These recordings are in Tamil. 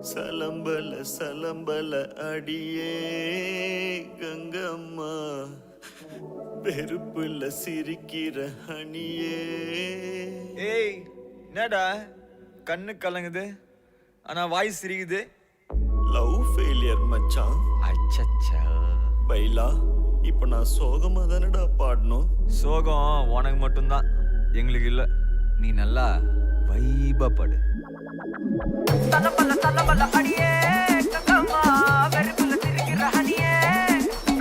சலம்பல சலம்பல அடியே கங்கம்மா, பெருப்புல சிரிக்கிற ஹனியே. ஏய் என்னடா கண்ணு கலங்குது ஆனா வாய் சிரிக்குது? லவ் ஃபெயிலியர் மச்சான். அச்சச்சா. பைலா, இப்ப நான் சோகமா தானடா பாடணும். சோகம் உனக்கு மட்டும்தான், எங்களுக்கு இல்ல. நீ நல்லா வைபா படு. தலபல தலபல அடியே கங்கம்மா, வெறுப்புல சிரிக்கிற ஹனியே.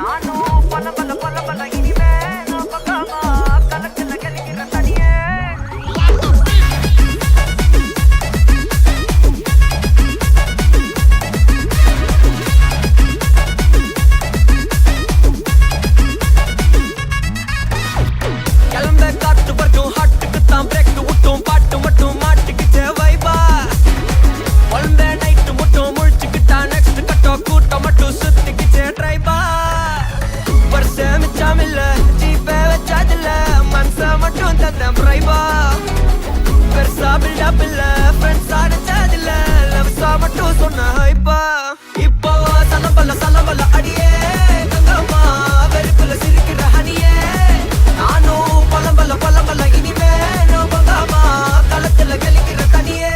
நானும் பலபல பலபல இனிமே நான் பக்காமா, கலக்கல கலிக்கிற தனியே. கிளம்ப காத்து வரட்டும், ஹாட்டுக்கு தான் பிரேக் விட்டும், பாட்டு மட்டும் மாட்டிக்கிச்சே வைபா. ஒன்பே நைட்டு மட்டும் முழிச்சுக்கிட்டா, நெக்ஸ்ட் கட்டோ கூட்டம் மட்டும் சுத்திக்கிச்சே ட்ரைபா. வருஷ மிச்சம் இல்ல, ஜீப்பே வச்சாதில்ல, மனச மட்டும் தந்தேன் பிரைபா. பெருசா பில்டப் இல்ல, ஃப்ரெண்ட்ஸா நினைச்சதில்ல, லவ்ஸா மட்டும் சொன்ன ஹைப்பா. இப்போ சலம்பல சலம்பல அடியே கங்கம்மா, வெறுப்புல சிரிக்கிற ஹனியே. நானும் பலம்பல பலம்பல இனிமே நான் பங்காமா, களத்துல கலிக்கிற தனியே.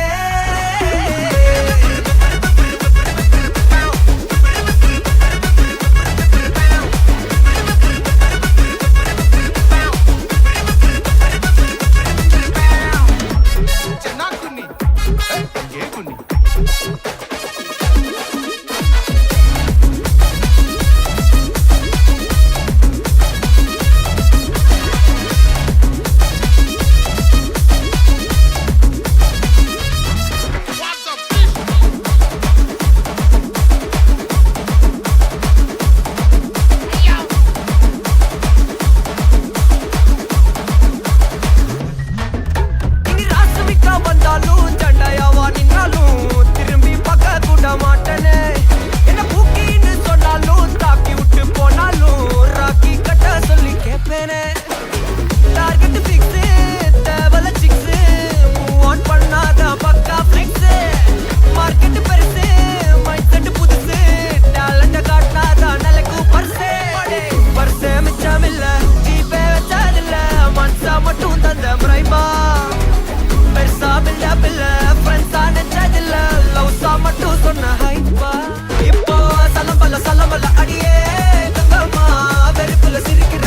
இனி ராசமிக்கா வந்தாலும் சண்டையாவா நின்னாலும் திரும்பி பார்க்க கூட மாட்டனே. என்ன பூக்கின்னு சொன்னாலும் தாக்கி விட்டு போனாலும் ராக்கி கட்ட சொல்லி கேட்பேனே. டார்கெட் ஃபிக்ஸ், தேவல சிக்ஸ், மூவ் ஆன் பண்ணாத பக்கா ஃபிளிக்ஸ். மார்க்கெட் பெருசு, மைண்ட் செட் புதுசு, டேலண்ட காட்டினாத நிலைக்கு பர்சே. பர்சே மிச்சம் இல்ல, ஜீப்பே வச்சதில்ல, மனசா மட்டும் தந்த பிரைபா. பெருசா பில்டப் இல்ல, ஃப்ரெண்ட்ஸா நினைச்சதில்ல, லவ்ஸா மட்டும் சொன்ன ஹைப்பா. இப்போ சலம்பல சலம்பல அடியே கங்கம்மா, வெறுப்புல சிரிக்கிற